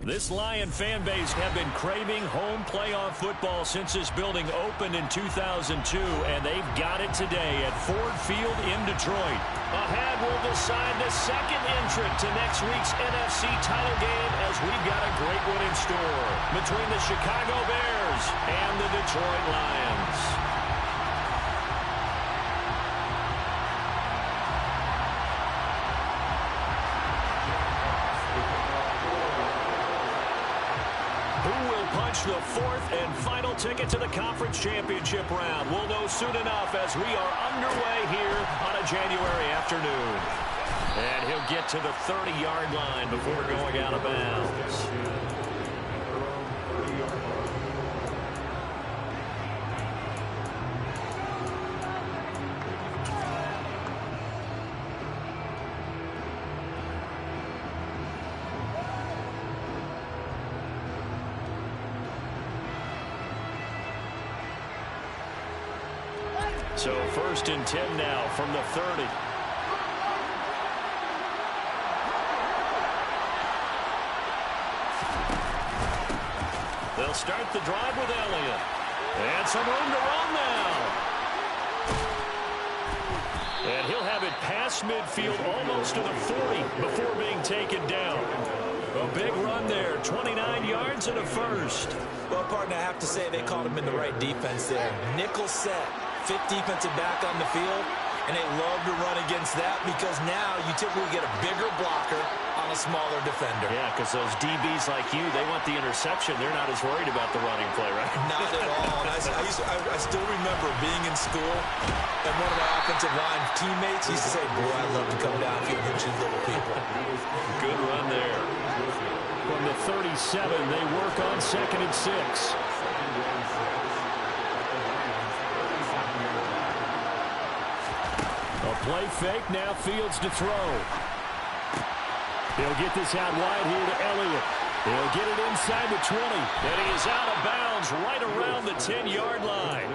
This Lion fan base have been craving home playoff football since this building opened in 2002, and they've got it today at Ford Field in Detroit. Ahead, we'll decide the second entrant to next week's NFC title game as we've got a great one in store between the Chicago Bears and the Detroit Lions. The fourth and final ticket to the conference championship round. We'll know soon enough as we are underway here on a January afternoon. And he'll get to the 30-yard line before going out of bounds. So 1st and 10 now from the 30. They'll start the drive with Elliott. And some room to run now. And he'll have it past midfield almost to the 40 before being taken down. A big run there, 29 yards and a first. Well, partner, I have to say they caught him in the right defense there. Nickel set. Fifth defensive back on the field, and they love to run against that because now you typically get a bigger blocker on a smaller defender. Yeah, because those DBs like you, they want the interception. They're not as worried about the running play, right? Not at all. And I still remember being in school, and one of my offensive line teammates used to say, boy, I love to come downfield and hit you little people. Good run there. From the 37, they work on 2nd and 6. Play fake, now Fields to throw. He'll get this out wide here to Elliott. He'll get it inside the 20. And he is out of bounds right around the 10-yard line.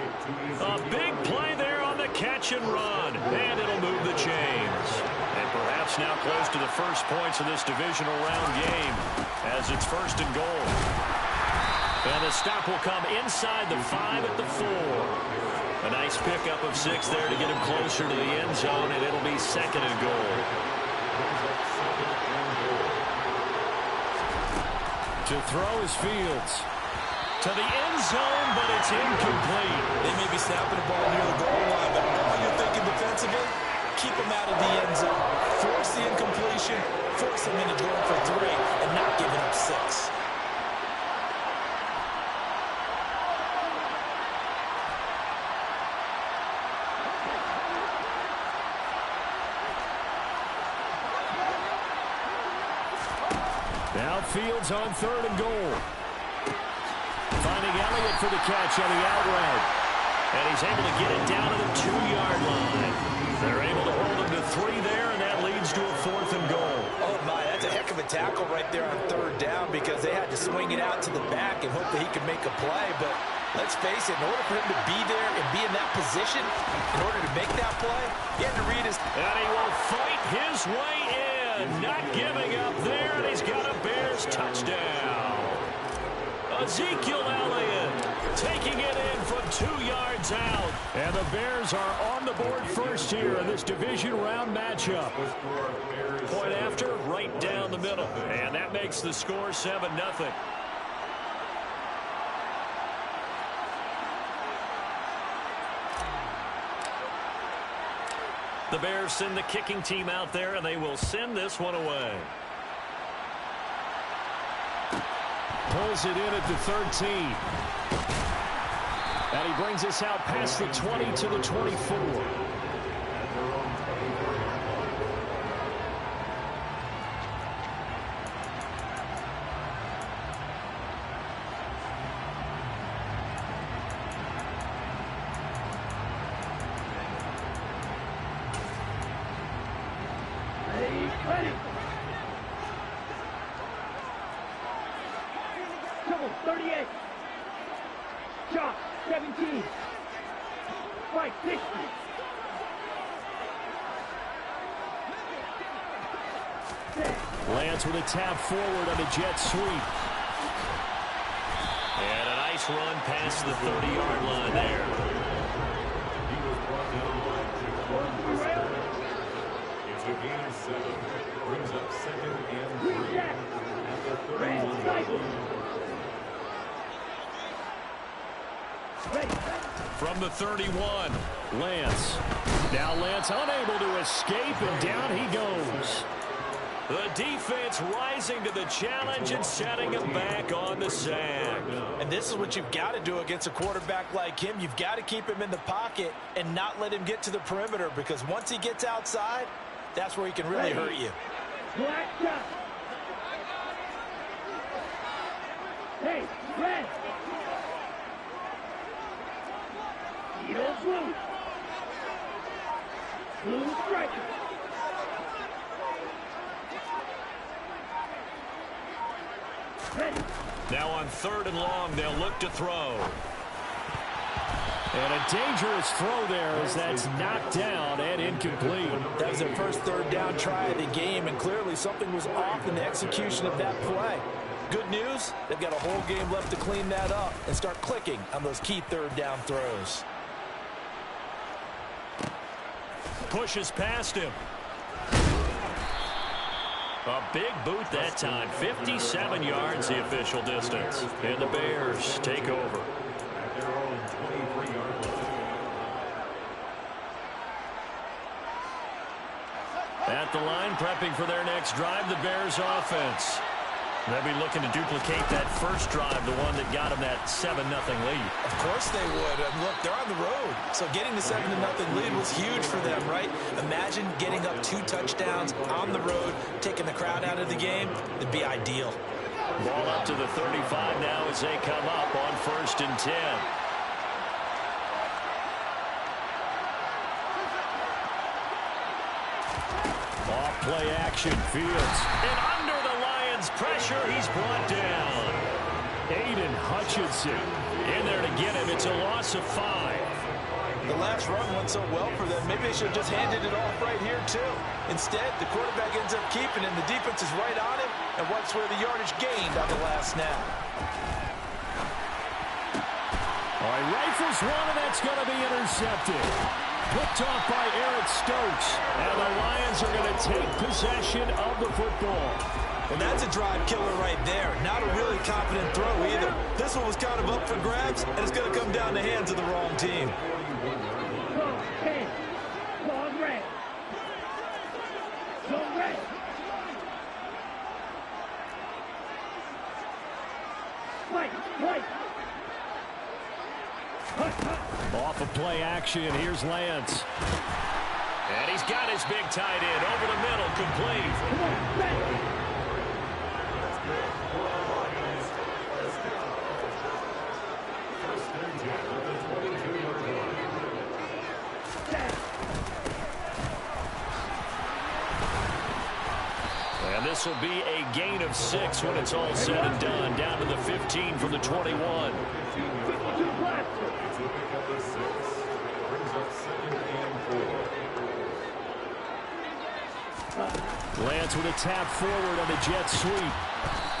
A big play there on the catch and run. And it'll move the chains. And perhaps now close to the first points of this divisional round game as it's 1st and goal. And the stop will come inside the 5 at the 4. A nice pickup of 6 there to get him closer to the end zone, and it'll be 2nd and goal. To throw is Fields. To the end zone, but it's incomplete. They may be snapping the ball near the goal line, but all you're thinking defensively, keep them out of the end zone. Force the incompletion, force them into going for 3, and not giving up 6. Now Fields on 3rd and goal. Finding Elliott for the catch on the out route. And he's able to get it down to the 2-yard line. They're able to hold him to 3 there, and that leads to a 4th and goal. Oh, my, that's a heck of a tackle right there on 3rd down because they had to swing it out to the back and hope that he could make a play. But let's face it, in order for him to be there and be in that position, in order to make that play, he had to read his... And he will fight his way in. Not giving up there, and he's got a Bears touchdown. Ezekiel Elliott taking it in from 2 yards out. And the Bears are on the board first here in this division round matchup. Point after, right down the middle. And that makes the score 7-0. The Bears send the kicking team out there, and they will send this one away. Pulls it in at the 13. And he brings us out past the 20 to the 24. Ready. Trouble, 38. Shot, 17. Fight, 60. Lance with a tap forward on a jet sweep. And a nice run past the 30-yard line there. It's a gain of 7. Brings up 2nd and 3 at the 31 line. From the 31, Lance. Now Lance unable to escape, and down he goes. The defense rising to the challenge and setting him back on the sack. And this is what you've got to do against a quarterback like him. You've got to keep him in the pocket and not let him get to the perimeter, because once he gets outside, that's where he can really hurt you. Black shot. Hey, red. Needle blue. Blue striker. Ready. Now on 3rd and long, they'll look to throw. And a dangerous throw there as that's knocked down and incomplete. That was their first 3rd down try of the game, and clearly something was off in the execution of that play. Good news, they've got a whole game left to clean that up and start clicking on those key 3rd down throws. Pushes past him. A big boot that time. 57 yards the official distance. And the Bears take over. At their own 23-yard line. At the line, prepping for their next drive, the Bears offense. They'll be looking to duplicate that first drive, the one that got them that 7-0 lead. Of course they would. And look, they're on the road. So getting the 7-0 lead was huge for them, right? Imagine getting up 2 touchdowns on the road, taking the crowd out of the game. It'd be ideal. Ball up to the 35 now as they come up on 1st and 10. Off play action, Fields. And under the Lions' pressure, he's brought down. Aiden Hutchinson in there to get him. It's a loss of 5. The last run went so well for them. Maybe they should have just handed it off right here, too. Instead, the quarterback ends up keeping it, and the defense is right on him. And what's where the yardage gained on the last snap. All right, rifles one, and that's going to be intercepted. Picked off by Eric Stokes. And the Lions are going to take possession of the football. And that's a drive killer right there. Not a really confident throw either. This one was kind of up for grabs, and it's going to come down the hands of the wrong team. Go, 10. Long red. Go red. White, white. Off of play action, here's Lance. And he's got his big tight end over the middle, complete. Come on, red. And this will be a gain of 6 when it's all said and done. Down to the 15 from the 21. Lance with a tap forward on a jet sweep.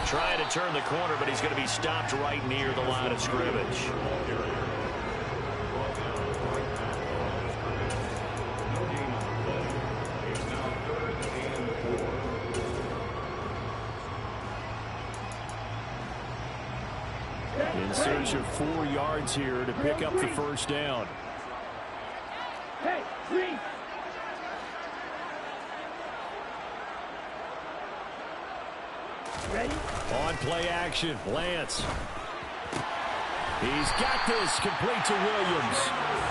Trying to turn the corner, but he's going to be stopped right near the line of scrimmage. In search of 4 yards here to pick up the first down. Hey, green. Ready? On play action, Lance. He's got this, complete to Williams.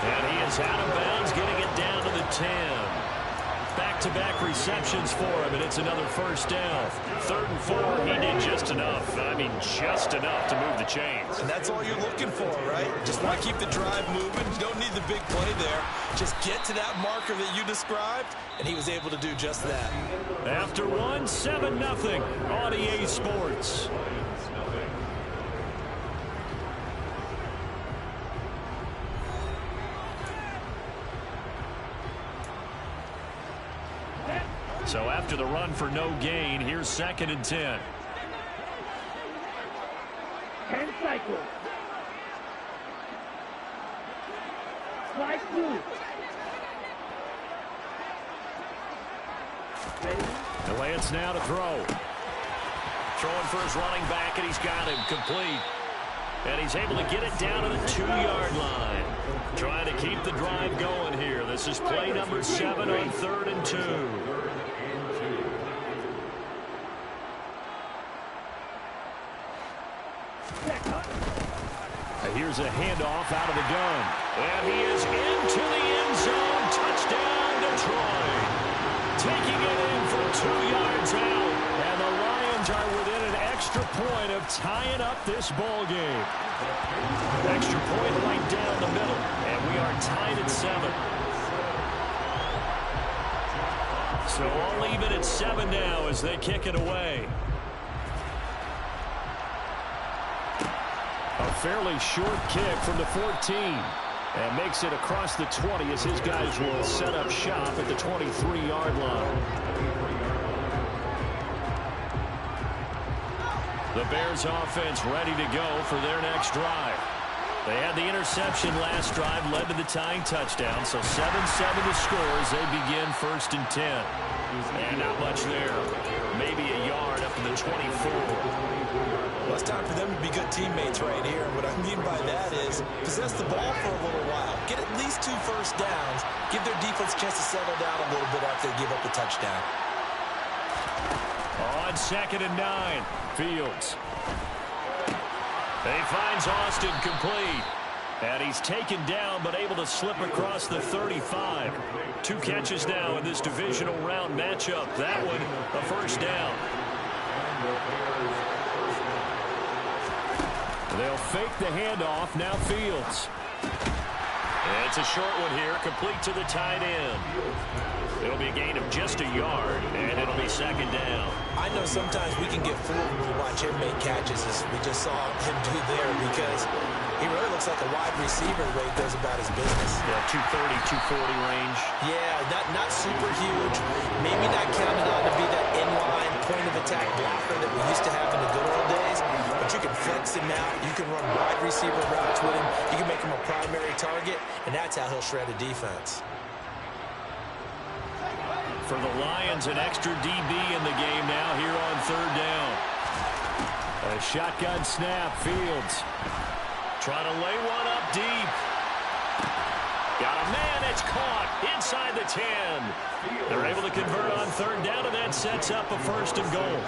And he is out of bounds, getting it down to the 10. Back-to-back receptions for him, and it's another first down. 3rd and 4, he did just enough. I mean, just enough to move the chains. And that's all you're looking for, right? Just want to keep the drive moving. You don't need the big play there. Just get to that marker that you described, and he was able to do just that. After one, 7-0 on EA Sports. So after the run for no gain, here's 2nd and 10. 10 cycles. Slide through. The Lance now to throw. Throwing for his running back, and he's got him complete. And he's able to get it down to the 2-yard line. Trying to keep the drive going here. This is play number 7 on 3rd and 2. Here's a handoff out of the gun. And he is into the end zone. Touchdown, Detroit. Taking it in for 2 yards out. And the Lions are within an extra point of tying up this ball game. Extra point right down the middle. And we are tied at 7. So I'll leave it at 7 now as they kick it away. A fairly short kick from the 14. And makes it across the 20 as his guys will set up shop at the 23-yard line. The Bears offense ready to go for their next drive. They had the interception last drive, led to the tying touchdown. So 7-7 the score as they begin 1st and 10. And not much there. Maybe a yard up to the 24. Well, it's time for them to be good teammates right here. What I mean by that is possess the ball for a little while. Get at least 2 first downs. Give their defense a chance to settle down a little bit after they give up the touchdown. On 2nd and 9, Fields. He finds Austin complete. And he's taken down but able to slip across the 35. 2 catches now in this divisional round matchup. That one a first down. They'll fake the handoff. Now Fields. It's a short one here, complete to the tight end. It'll be a gain of just a yard, and it'll be 2nd down. I know sometimes we can get fooled when we watch him make catches, as we just saw him do there, because he really looks like a wide receiver the way he goes about his business. Yeah, 230, 240 range. Yeah, not super huge. Maybe not counted on to be that inline point-of-attack blocker that we used to have in the good old days. But you can flex him out. You can run wide receiver routes with him. You can make him a primary target, and that's how he'll shred a defense. For the Lions, an extra DB in the game now here on 3rd down. A shotgun snap, Fields. Trying to lay one up deep. Got a man, it's caught inside the 10. They're able to convert on 3rd down, and that sets up a 1st and goal.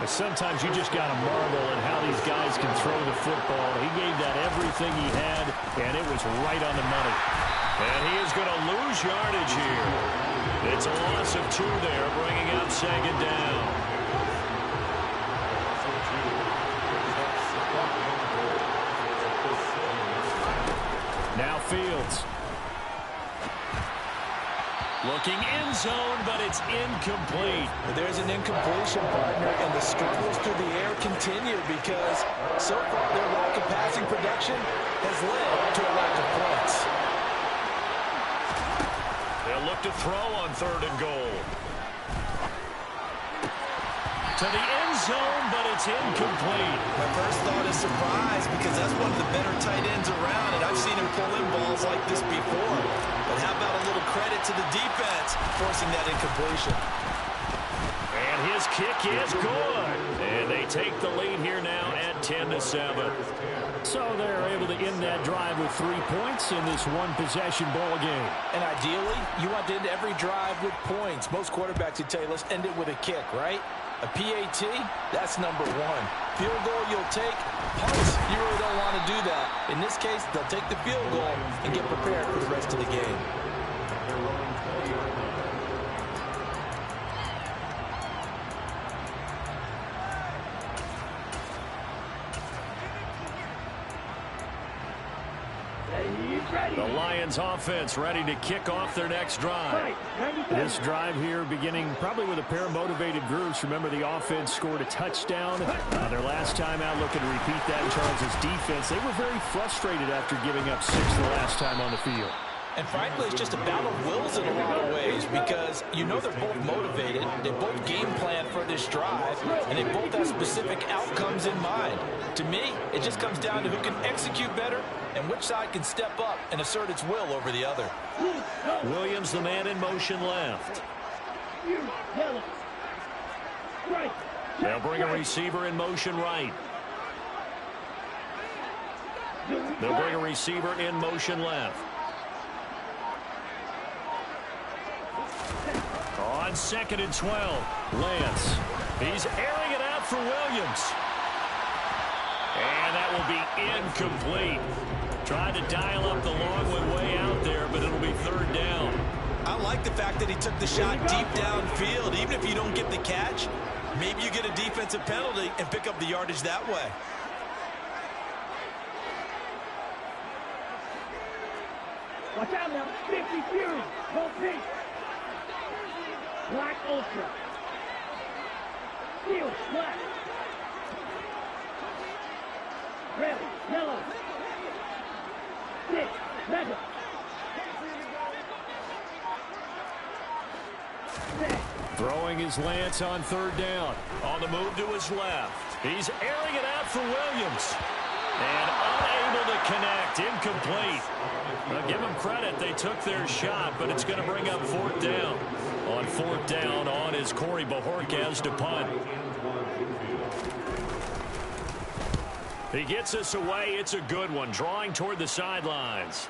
But sometimes you just got to marvel at how these guys can throw the football. He gave that everything he had, and it was right on the money. And he is going to lose yardage here. It's a loss of 2 there, bringing up 2nd down. Now Fields. Looking end zone, but it's incomplete. There's an incompletion, partner, and the struggles through the air continue because so far their lack of passing production has led to a lack of points. They'll look to throw on 3rd and goal. To the end zone, but it's incomplete. My first thought is surprise because that's one of the better tight ends around, and I've seen him pull in balls like this before. But how about a little credit to the defense forcing that incompletion? And his kick is good. And they take the lead here now at 10-7. So they're able to end that drive with 3 points in this one-possession ball game. And ideally, you want to end every drive with points. Most quarterbacks would tell you, let's end it with a kick, right? A PAT, that's number 1. Field goal you'll take. Punts, you really don't want to do that. In this case, they'll take the field goal and get prepared for the rest of the game. The Lions offense ready to kick off their next drive. This drive here beginning probably with a pair of motivated groups. Remember, the offense scored a touchdown. Their last time out, looking to repeat that in Charles' defense. They were very frustrated after giving up 6 the last time on the field. And frankly, it's just a battle of wills in a lot of ways. series because you know they're both motivated, they both game plan for this drive, and they both have specific outcomes in mind. To me, it just comes down to who can execute better and which side can step up and assert its will over the other. Williams, the man in motion left. They'll bring a receiver in motion right. They'll bring a receiver in motion left. On 2nd and 12, Lance. He's airing it out for Williams. And that will be incomplete. Tried to dial up the long one way out there, but it'll be 3rd down. I like the fact that he took the shot deep downfield. Even if you don't get the catch, maybe you get a defensive penalty and pick up the yardage that way. Watch out now. 50 Fury. Go pink. Black Ultra. Steel Black. Red. Yellow. 6. Mega. Throwing his Lance on 3rd down. On the move to his left. He's airing it out for Williams. And unable to connect. Incomplete. Now give them credit. They took their shot, but it's going to bring up 4th down. On 4th down, on is Corey Bajorquez to punt. He gets us away. It's a good one. Drawing toward the sidelines.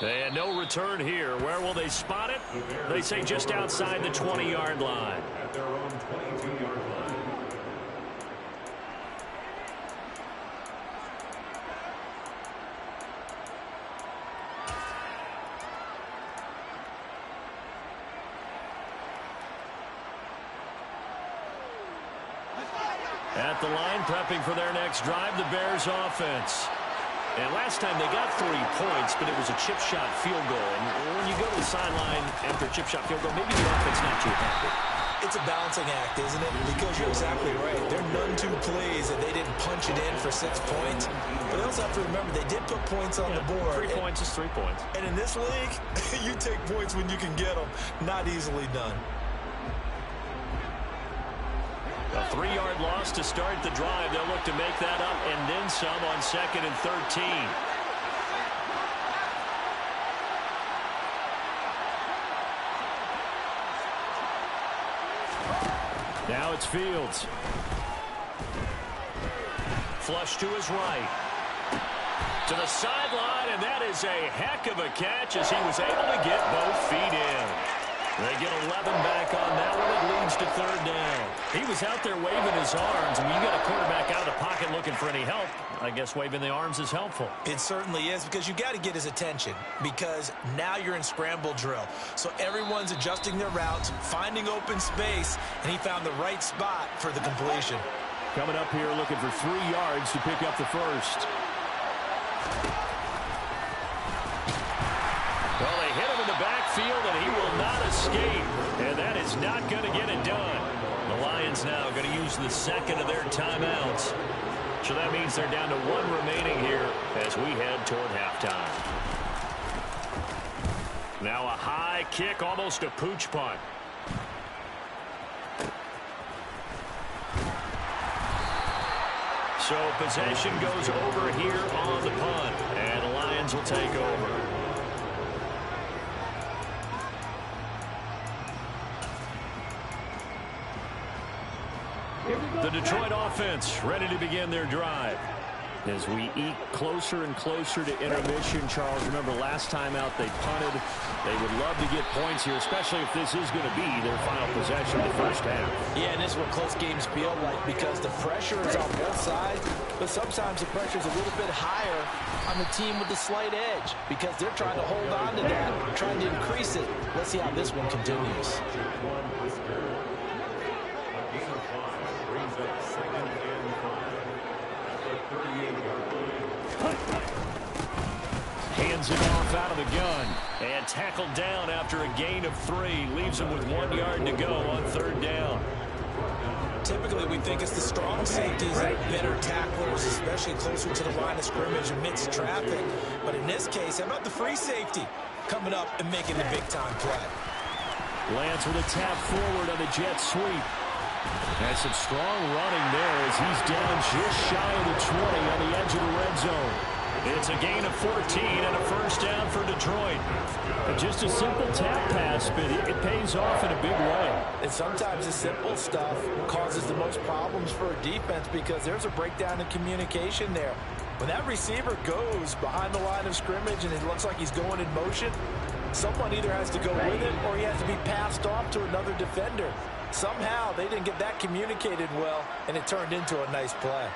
And no return here. Where will they spot it? They say just outside the 20-yard line. At their own 22-yard line. At the line, prepping for their next drive, the Bears offense. And last time they got 3 points, but it was a chip shot field goal. And when you go to the sideline after a chip shot field goal, maybe the offense not too happy. It's a balancing act, isn't it? Because you're exactly right. They're none too pleased that they didn't punch it in for 6 points. But they also have to remember they did put points on the board. 3 points is 3 points. And in this league, you take points when you can get them. Not easily done. A 3-yard loss to start the drive. They'll look to make that up and then some on 2nd and 13. Now it's Fields. Flush to his right. To the sideline, and that is a heck of a catch as he was able to get both feet in. They get 11 back on that one. It leads to 3rd down. He was out there waving his arms. I mean, you got a quarterback out of the pocket looking for any help. I guess waving the arms is helpful. It certainly is, because you got to get his attention, because now you're in scramble drill. So everyone's adjusting their routes, finding open space, and he found the right spot for the completion. Coming up here looking for 3 yards to pick up the first. Well, they hit him in the backfield, and he will not escape. And that is not going to get it done. The Lions now going to use the 2nd of their timeouts. So that means they're down to 1 remaining here as we head toward halftime. Now a high kick, almost a pooch punt. So possession goes over here on the punt, and the Lions will take over. The Detroit offense ready to begin their drive. As we eke closer and closer to intermission, Charles, remember last time out they punted. They would love to get points here, especially if this is going to be their final possession of the first half. Yeah, and this is what close games feel like, because the pressure is on both sides, but sometimes the pressure is a little bit higher on the team with the slight edge, because they're trying to hold on to that, trying to increase it. Let's see how this one continues. Hands it off out of the gun and tackled down after a gain of 3. Leaves him with 1 yard to go on 3rd down. Typically, we think it's the strong safeties that are better tacklers, especially closer to the line of scrimmage amidst traffic. But in this case, how about the free safety coming up and making the big-time play? Lance with a tap forward on the jet sweep. And some strong running there as he's down just shy of the 20 on the edge of the red zone. It's a gain of 14 and a first down for Detroit. Just a simple tap pass, but it pays off in a big way. And sometimes the simple stuff causes the most problems for a defense because there's a breakdown in communication there. When that receiver goes behind the line of scrimmage and it looks like he's going in motion, someone either has to go with it or he has to be passed off to another defender. Somehow they didn't get that communicated well, and it turned into a nice play.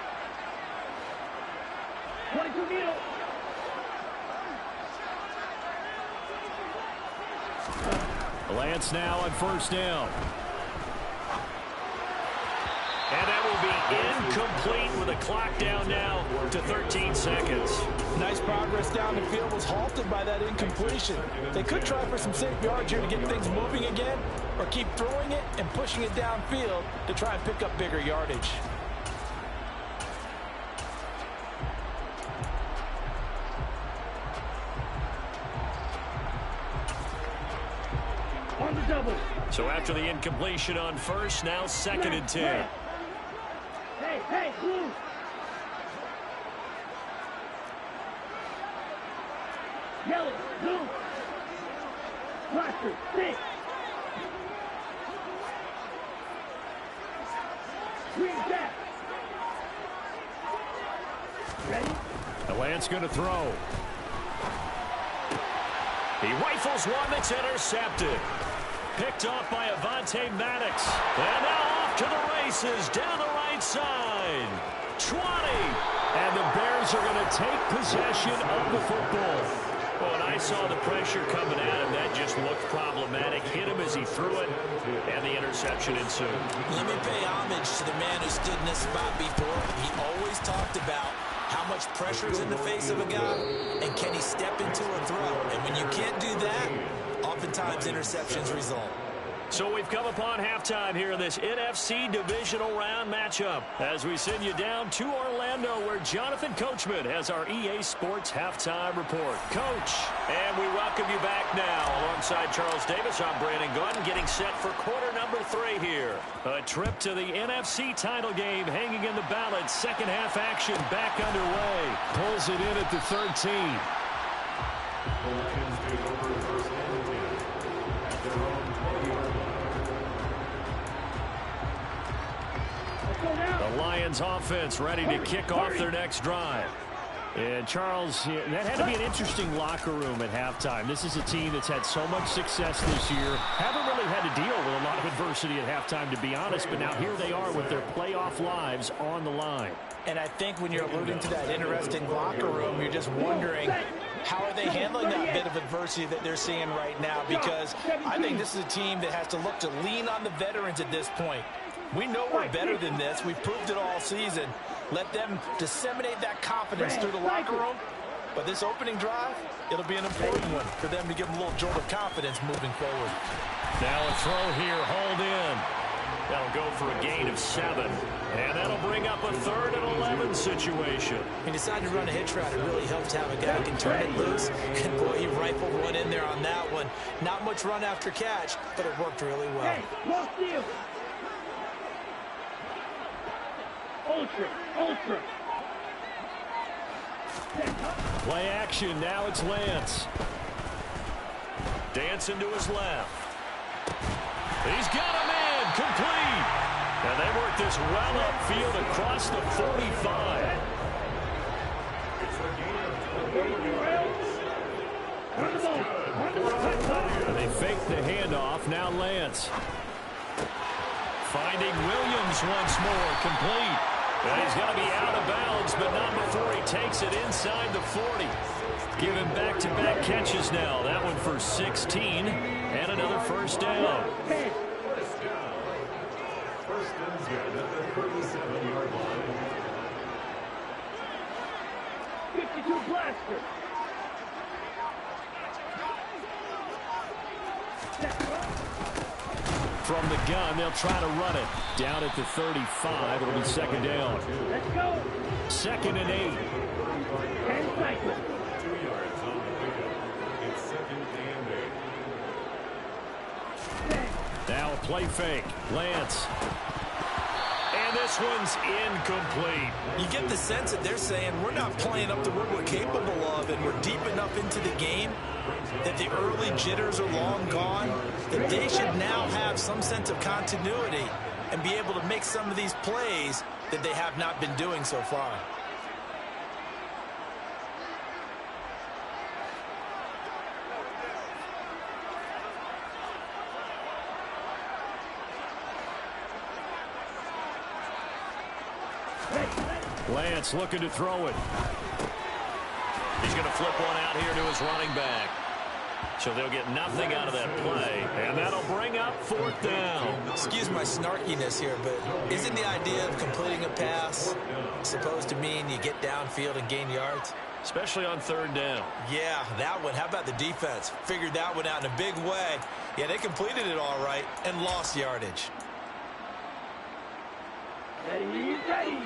22 middle. Lance now on first down. And that will be incomplete with a clock down now to 13 seconds. Nice progress down the field was halted by that incompletion. They could try for some safe yards here to get things moving again, or keep throwing it and pushing it downfield to try and pick up bigger yardage. On the double. So after the incompletion on first, now second and 10. Hey, hey, blue. Yellow, blue. Blaster, 6. Green jack. Ready? The Lance going to throw. He rifles one that's intercepted. Picked off by Avonte Maddox. And now off to the races down the right side. 20. And the Bears are going to take possession of the football. Well, when I saw the pressure coming at him, that just looked problematic. Hit him as he threw it, and the interception ensued. Let me pay homage to the man who stood in this spot before. He always talked about how much pressure is in the face of a guy, and can he step into a throw? And when you can't do that, oftentimes interceptions result. So we've come upon halftime here in this NFC Divisional Round matchup as we send you down to Orlando where Jonathan Coachman has our EA Sports Halftime Report. Coach, and we welcome you back now. Alongside Charles Davis, I'm Brandon Gordon getting set for quarter number 3 here. A trip to the NFC title game hanging in the balance. Second half action back underway. Pulls it in at the 13. The Lions offense ready to kick off their next drive. And Charles, that had to be an interesting locker room at halftime. This is a team that's had so much success this year. Haven't really had to deal with a lot of adversity at halftime, to be honest. But now here they are with their playoff lives on the line. And I think when you're alluding to that interesting locker room, you're just wondering, how are they handling that bit of adversity that they're seeing right now? Because I think this is a team that has to look to lean on the veterans at this point. We know we're better than this. We've proved it all season. Let them disseminate that confidence through the locker room. But this opening drive, it'll be an important one for them to give them a little jolt of confidence moving forward. Now a throw here, hauled in. That'll go for a gain of 7. And that'll bring up a 3rd and 11 situation. He decided to run a hitch route. It really helps to have a guy who can turn it loose. And boy, he rifled one in there on that one. Not much run after catch, but it worked really well. Hey, long steal. Ultra, ultra. Play action, now it's Lance. Dancing to his left. He's got a man, complete. And they work this well upfield across the 45. And they fake the handoff, now Lance. Finding Williams once more, complete. And he's going to be out of bounds, but not before he takes it inside the 40. Giving back-to-back catches now. That one for 16 and another first down. First down. First and 10 at the 37-yard line. 52 blaster. From the gun, they'll try to run it. Down at the 35, it'll be second down. Let's go. Second and 8. 10 cycles. 2 yards on the pickup. It's second and 8. Now a play fake. Lance. And this one's incomplete. You get the sense that they're saying we're not playing up to what we're capable of, and we're deep enough into the game that the early jitters are long gone, that they should now have some sense of continuity and be able to make some of these plays that they have not been doing so far. Lance looking to throw it. He's going to flip one out here to his running back. So they'll get nothing out of that play, and that'll bring up 4th down. Excuse my snarkiness here, but isn't the idea of completing a pass supposed to mean you get downfield and gain yards? Especially on 3rd down. Yeah, that one. How about the defense? Figured that one out in a big way. Yeah, they completed it all right and lost yardage. Ready, ready.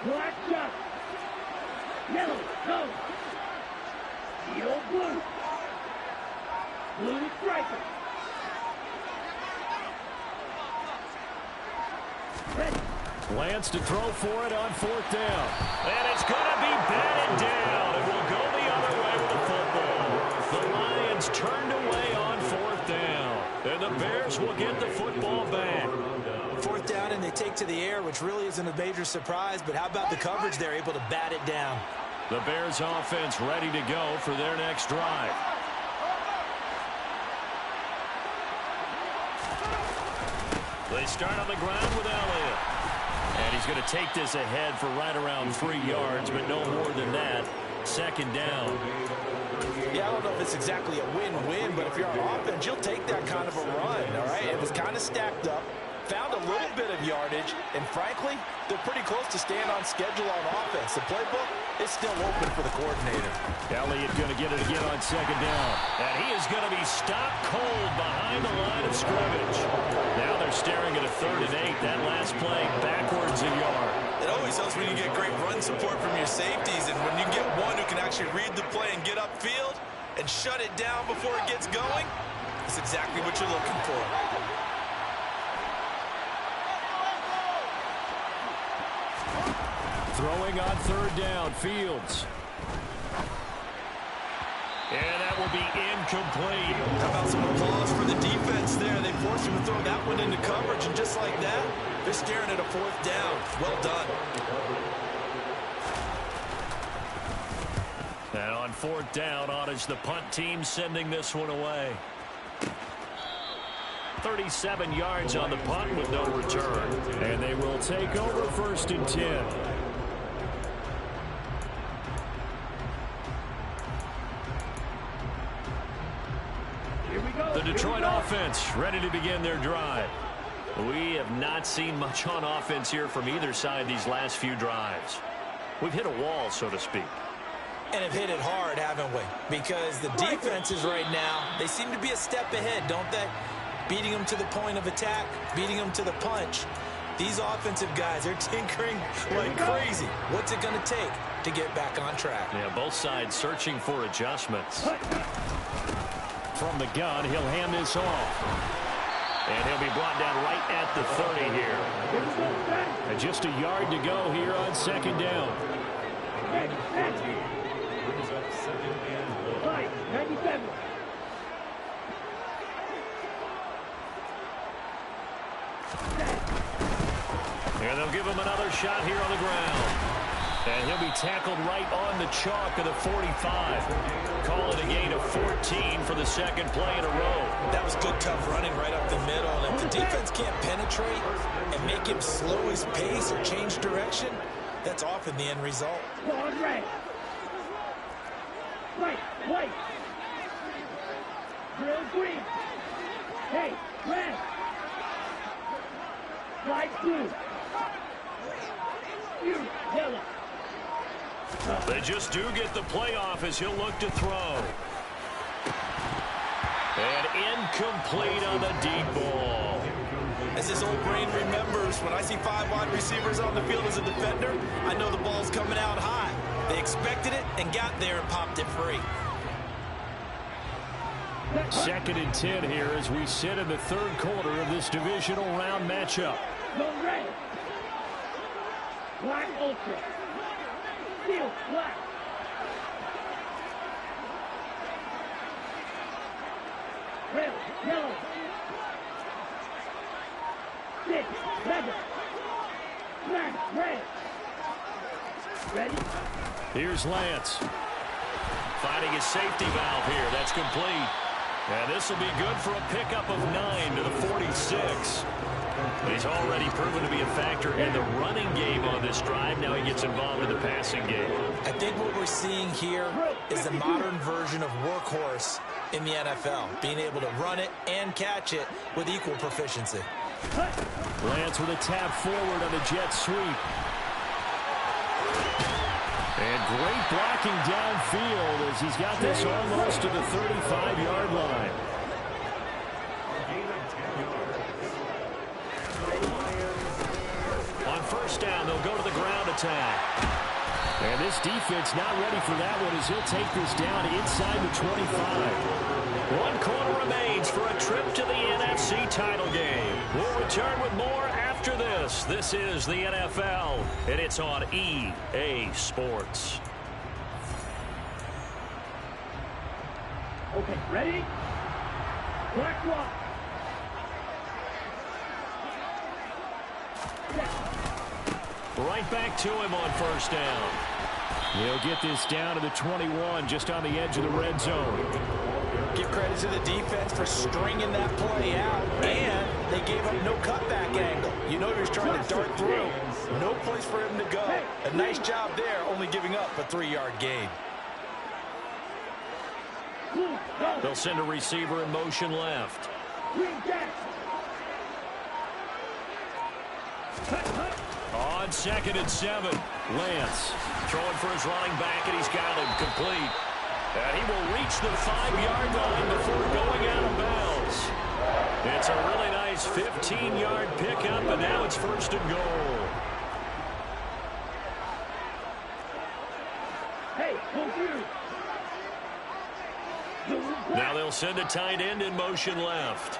Black shot. Yellow, go. Yellow, blue. Blue to striker. Ready. Lance to throw for it on 4th down. And it's going to be batted down. It will go the other way with the football. The Lions turned away on 4th down. And the Bears will get the football back. 4th down and they take to the air, which really isn't a major surprise, but how about the coverage? They're able to bat it down. The Bears offense ready to go for their next drive. They start on the ground with Elliott. And he's going to take this ahead for right around 3 yards, but no more than that. 2nd down. Yeah, I don't know if it's exactly a win-win, but if you're on offense, you'll take that kind of a run, all right? It was kind of stacked up. Found a little bit of yardage, and frankly, they're pretty close to staying on schedule on offense. The playbook is still open for the coordinator. Elliott going to get it again on 2nd down. And he is going to be stopped cold behind the line of scrimmage. Now they're staring at a 3rd and 8. That last play backwards a yard. It always helps when you get great run support from your safeties, and when you get one who can actually read the play and get upfield and shut it down before it gets going, it's exactly what you're looking for. Throwing on 3rd down, Fields. And that will be incomplete. How about some applause for the defense there? They forced him to throw that one into coverage, and just like that, they're staring at a 4th down. Well done. And on 4th down, on is the punt team sending this one away. 37 yards on the punt with no return. And they will take over 1st and 10. The Detroit offense ready to begin their drive. We have not seen much on offense here from either side these last few drives. We've hit a wall, so to speak. And have hit it hard, haven't we? Because the defenses right now, they seem to be a step ahead, don't they? Beating them to the point of attack, beating them to the punch. These offensive guys, they're tinkering like crazy. What's it going to take to get back on track? Yeah, both sides searching for adjustments. From the gun, he'll hand this off. And he'll be brought down right at the 30 here. And just a yard to go here on 2nd down. Brings up 2nd and 1. 97. And they'll give him another shot here on the ground. And he'll be tackled right on the chalk of the 45. Call it a gain of 14 for the 2nd play in a row. That was good, tough running right up the middle. And if the defense can't penetrate and make him slow his pace or change direction, that's often the end result. Forward red. Right, white. Drill green. Hey, red. Light blue. Yellow. They just do get the playoff as he'll look to throw. And incomplete on the deep ball. As his old brain remembers, when I see 5 wide receivers on the field as a defender, I know the ball's coming out high. They expected it and got there and popped it free. Second and 10 here as we sit in the third quarter of this divisional round matchup. Zone ready. Black ultra. Steel black. Red, yellow. Six, leather. Black, red. Ready? Here's Lance. Finding his safety valve here. That's complete. And this will be good for a pickup of 9 to the 46. He's already proven to be a factor in the running game on this drive. Now he gets involved in the passing game. I think what we're seeing here is a modern version of workhorse in the NFL, being able to run it and catch it with equal proficiency. Lance with a tap forward on the jet sweep. And great blocking downfield as he's got this almost to the 35-yard line. On first down, they'll go to the ground attack. And this defense not ready for that one as he'll take this down inside the 25. 1 quarter remains for a trip to the NFC title game. We'll return with more after this. This is the NFL, and it's on EA Sports. Okay, ready? Black lock. Right back to him on first down. He'll get this down to the 21, just on the edge of the red zone. Give credit to the defense for stringing that play out, and they gave up no cutback angle. You know he was trying to dart through. No place for him to go. A nice job there, only giving up a 3-yard gain. They'll send a receiver in motion left. On 2nd and 7, Lance throwing for his running back, and he's got him complete. And he will reach the 5-yard line before going out of bounds. It's a really nice 15-yard pickup, and now it's first and goal. Hey, now they'll send a tight end in motion left.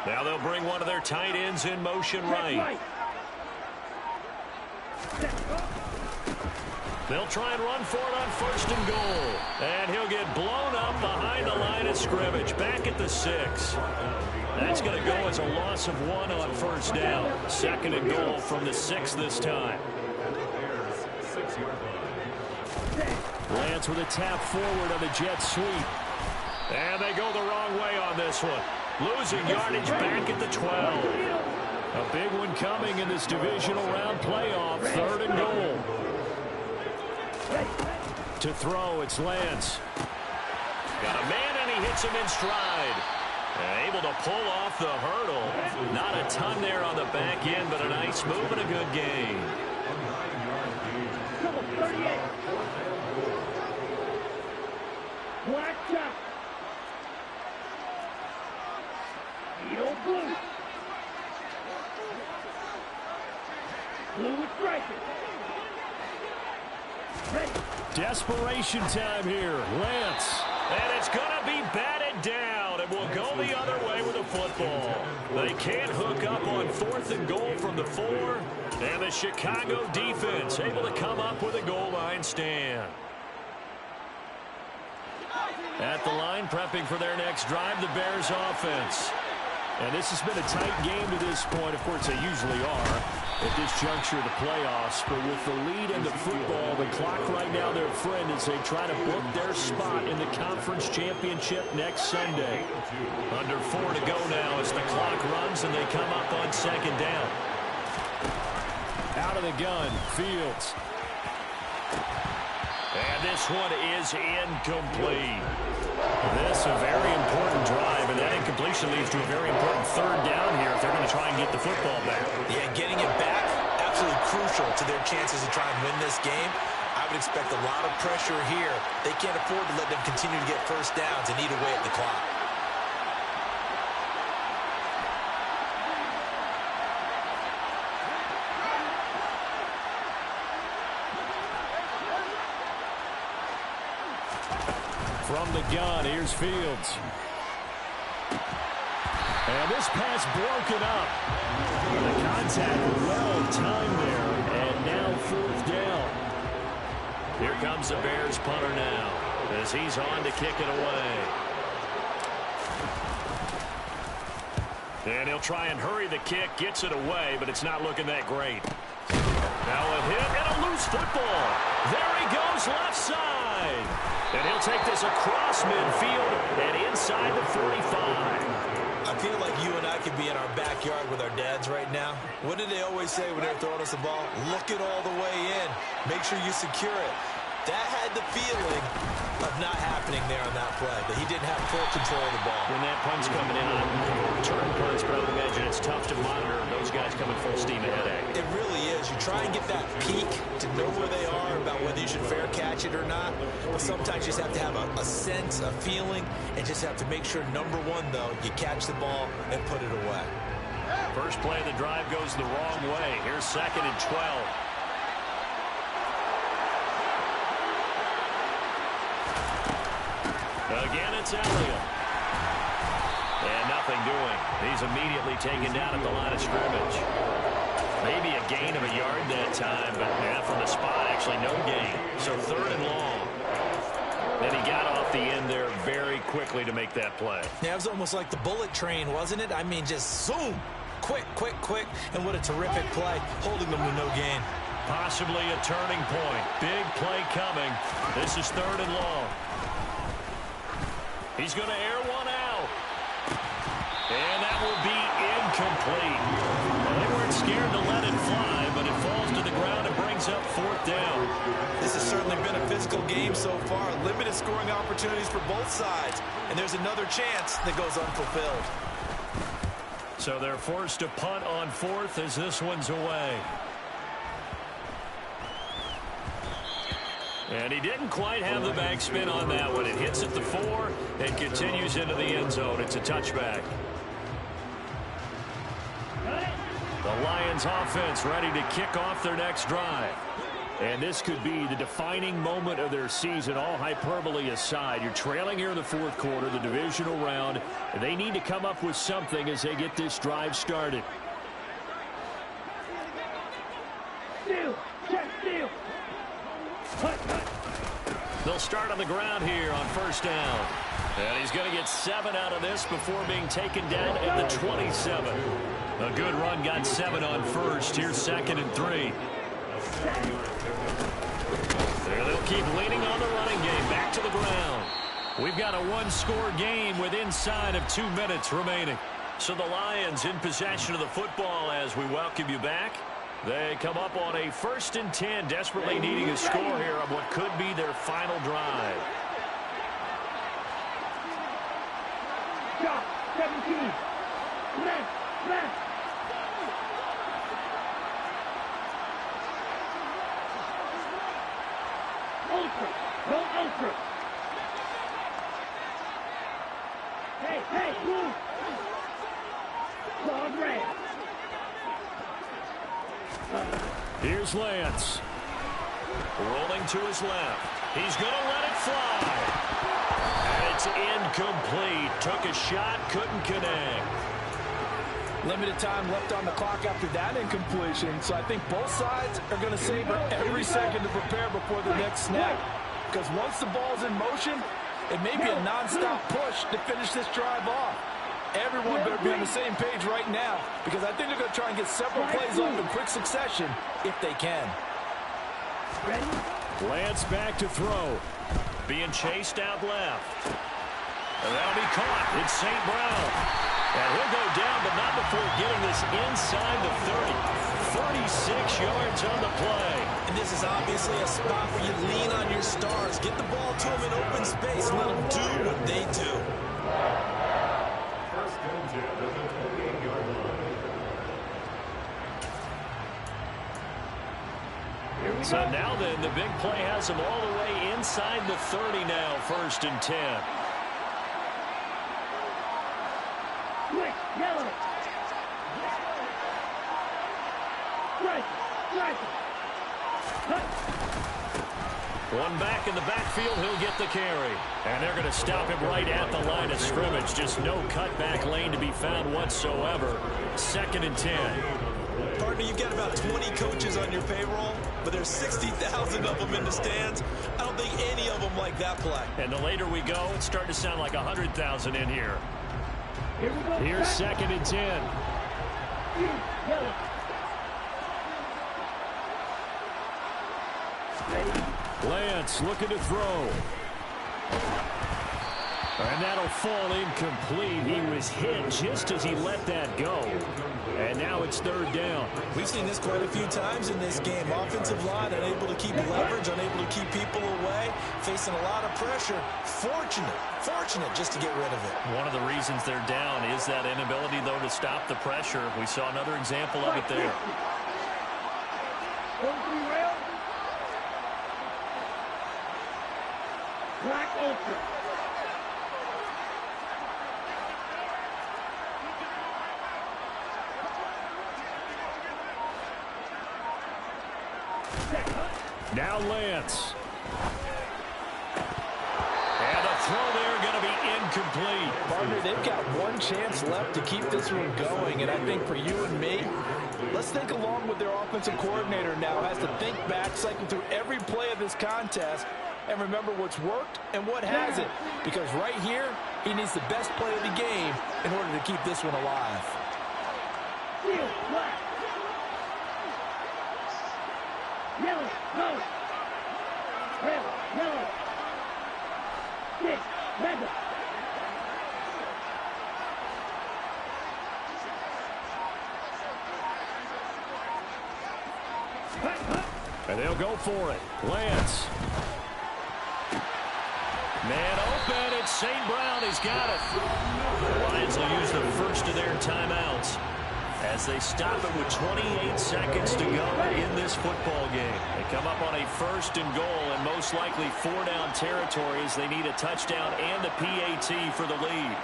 Now they'll bring one of their tight ends in motion right. They'll try and run for it on first and goal. And he'll get blown up behind the line of scrimmage. Back at the 6. That's going to go as a loss of 1 on first down. 2nd and goal from the 6 this time. Lance with a tap forward on the jet sweep. And they go the wrong way on this one. Losing yardage back at the 12. A big one coming in this divisional round playoff. 3rd and goal. To throw, it's Lance. Got a man, and he hits him in stride. Able to pull off the hurdle. Not a ton there on the back end, but a nice move and a good gain. Black top. Steel blue. Blue with striping. Ready. Desperation time here. Lance. And it's going to be batted down. It will go the other way with a football. They can't hook up on 4th and goal from the 4. And the Chicago defense able to come up with a goal line stand. At the line, prepping for their next drive, the Bears offense. And this has been a tight game to this point. Of course, they usually are at this juncture of the playoffs. But with the lead in the football, the clock right now, their friend, as they try to book their spot in the conference championship next Sunday. Under 4 to go now as the clock runs and they come up on 2nd down. Out of the gun, Fields. And this one is incomplete. This a very important drive, and that incompletion leads to a very important 3rd down here if they're going to try and get the football back. Yeah, getting it back, absolutely crucial to their chances to try and win this game. I would expect a lot of pressure here. They can't afford to let them continue to get first downs and eat away at the clock. From the gun, here's Fields. And this pass broken up. The contact well timed there, and now 4th down. Here comes the Bears punter now, as he's on to kick it away. And he'll try and hurry the kick, gets it away, but it's not looking that great. Now a hit and a loose football. There he goes, left side. And he'll take this across midfield and inside the 45. I feel like you and I could be in our backyard with our dads right now. What did they always say when they're throwing us the ball? Look it all the way in. Make sure you secure it. That had the feeling of not happening there on that play, that he didn't have full control of the ball. When that punt's coming in on return punts, but I would imagine it's tough to monitor those guys coming full steam ahead at you. It really is. You try and get that peek to know where they are, about whether you should fair catch it or not. But sometimes you just have to have a sense, a feeling, and just have to make sure, number one, though, you catch the ball and put it away. First play of the drive goes the wrong way. Here's 2nd and 12. Again, it's Elliott. And nothing doing. He's immediately taken down at the line of scrimmage. Maybe a gain of a yard that time, but from the spot, actually no gain. So 3rd and long. And he got off the end there very quickly to make that play. Yeah, it was almost like the bullet train, wasn't it? I mean, just zoom. Quick, quick, quick. And what a terrific play, holding them to no gain. Possibly a turning point. Big play coming. This is 3rd and long. He's going to air one out. And that will be incomplete. Well, they weren't scared to let it fly, but it falls to the ground and brings up 4th down. This has certainly been a physical game so far. Limited scoring opportunities for both sides. And there's another chance that goes unfulfilled. So they're forced to punt on 4th as this one's away. And he didn't quite have the backspin on that one. It hits at the 4 and continues into the end zone. It's a touchback. The Lions offense ready to kick off their next drive. And this could be the defining moment of their season, all hyperbole aside. You're trailing here in the 4th quarter, the divisional round. And they need to come up with something as they get this drive started. Steal, check, steal. They'll start on the ground here on 1st down. And he's going to get 7 out of this before being taken down at the 27. A good run, got 7 on 1st. Here's 2nd and 3. There they'll keep leaning on the running game. Back to the ground. We've got a 1-score game with inside of 2 minutes remaining. So the Lions in possession of the football as we welcome you back. They come up on a 1st and 10, desperately needing a score here on what could be their final drive. Shot, 17. Left. Ultra, go ultra. Hey, move. Claude Ray. Here's Lance. Rolling to his left. He's going to let it fly. And it's incomplete. Took a shot, couldn't connect. Limited time left on the clock after that incompletion. So I think both sides are going to savor every second to prepare before the next snap. Because once the ball's in motion, it may be a nonstop push to finish this drive off. Everyone better be on the same page right now, because I think they're going to try and get several plays off in quick succession if they can. Lance back to throw. Being chased out left. And that'll be caught. It's St. Brown. And he'll go down, but not before getting this inside the 30. 36 yards on the play. And this is obviously a spot where you lean on your stars. Get the ball to them in open space. Let them do what they do. So now then, the big play has them all the way inside the 30 now, 1st and 10. Quick, yellow. Strike. One back in the backfield, he'll get the carry. And they're going to stop him right at the line of scrimmage. Just no cutback lane to be found whatsoever. 2nd and 10. Partner, you've got about 20 coaches on your payroll, but there's 60,000 of them in the stands. I don't think any of them like that play. And the later we go, it's starting to sound like 100,000 in here. Here's 2nd and 10. Lance looking to throw. And that'll fall incomplete. He was hit just as he let that go. And now it's 3rd down. We've seen this quite a few times in this game. Offensive line unable to keep leverage, unable to keep people away, facing a lot of pressure. Fortunate just to get rid of it. One of the reasons they're down is that inability, though, to stop the pressure. We saw another example of it there. Black ultra. Now Lance. And a throw there going to be incomplete. Partner, they've got one chance left to keep this one going, and I think for you and me, let's think along with their offensive coordinator now. Has to think back, cycle through every play of this contest, and remember what's worked and what hasn't. Because right here, he needs the best play of the game in order to keep this one alive. Yellow, go. Red, yellow. 6, red. And they'll go for it. Lance. Man open. It's St. Brown. He's got it. The Lions will use the first of their timeouts as they stop it with 28 seconds to go in this football game. They come up on a 1st and goal, and most likely 4-down territory as they need a touchdown and a PAT for the lead.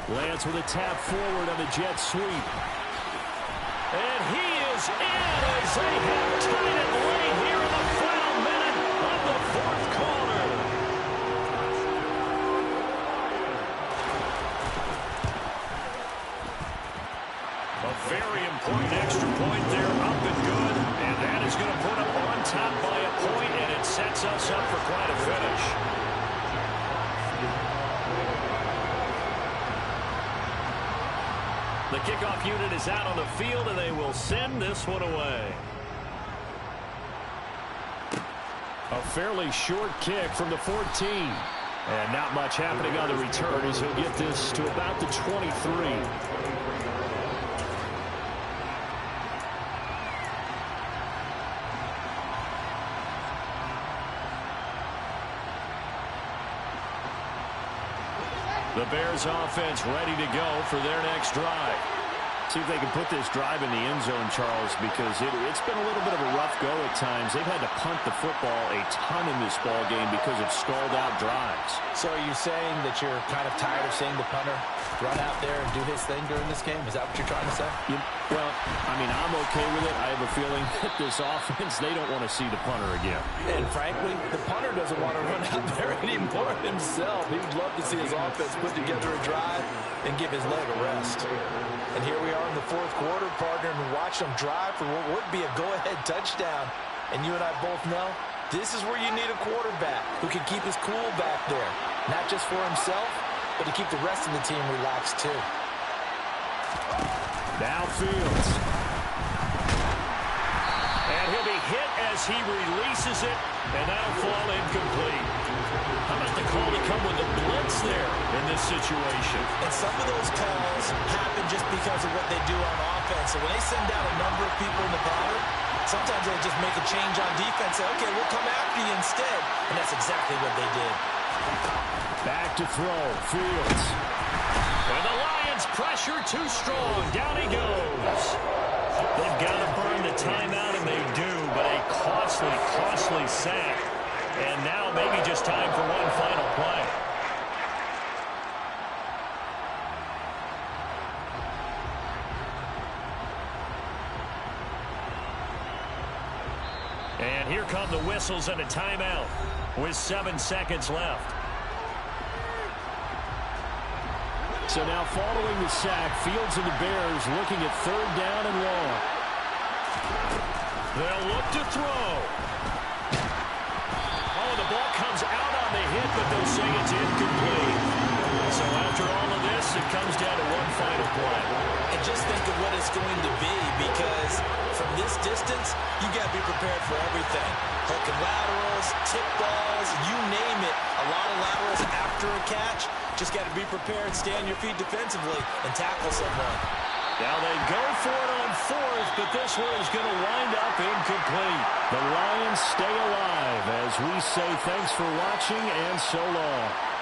Lance with a tap forward on the jet sweep. And he is in as they have tied it late here in the final minute of the 4th quarter. A very important extra point there, up and good. And that is going to put them on top by a point, and it sets us up for quite a finish. The kickoff unit is out on the field, and they will send this one away. A fairly short kick from the 14. And not much happening on the return as he'll get this to about the 23. The Bears offense ready to go for their next drive. See if they can put this drive in the end zone, Charles, because it's been a little bit of a rough go at times. They've had to punt the football a ton in this ball game because of stalled-out drives. So are you saying that you're kind of tired of seeing the punter run out there and do his thing during this game? Is that what you're trying to say? Well, I mean, I'm okay with it. I have a feeling that this offense, they don't want to see the punter again. And frankly, the punter doesn't want to run out there anymore himself. He would love to see his offense put together a drive and give his leg a rest. And here we are in the 4th quarter, partner, and watch them drive for what would be a go-ahead touchdown. And you and I both know this is where you need a quarterback who can keep his cool back there. Not just for himself, but to keep the rest of the team relaxed too. Now Fields. And he'll be hit as he releases it, and that'll fall incomplete. How about the call to come with a blitz there in this situation? And some of those calls happen just because of what they do on offense. So when they send out a number of people in the pattern, sometimes they just make a change on defense. Say, okay, we'll come after you instead. And that's exactly what they did. Back to throw. Fields. And the Lions pressure too strong. Down he goes. They've got to burn the timeout, and they do, but a costly sack And now maybe just time for one final play. And here come the whistles and a timeout with 7 seconds left. So now following the sack, Fields and the Bears looking at 3rd down and long. They'll look to throw. Oh, the ball comes out on the hit, but they'll say it's incomplete. So after all of this, it comes down to one final play. And just think of what it's going to be, because from this distance, you got to be prepared for everything. Hook and laterals, tip balls, you name it. A lot of laterals after a catch. Just got to be prepared, stay on your feet defensively, and tackle someone. Now they go for it on 4th, but this one is going to wind up incomplete. The Lions stay alive as we say thanks for watching and so long.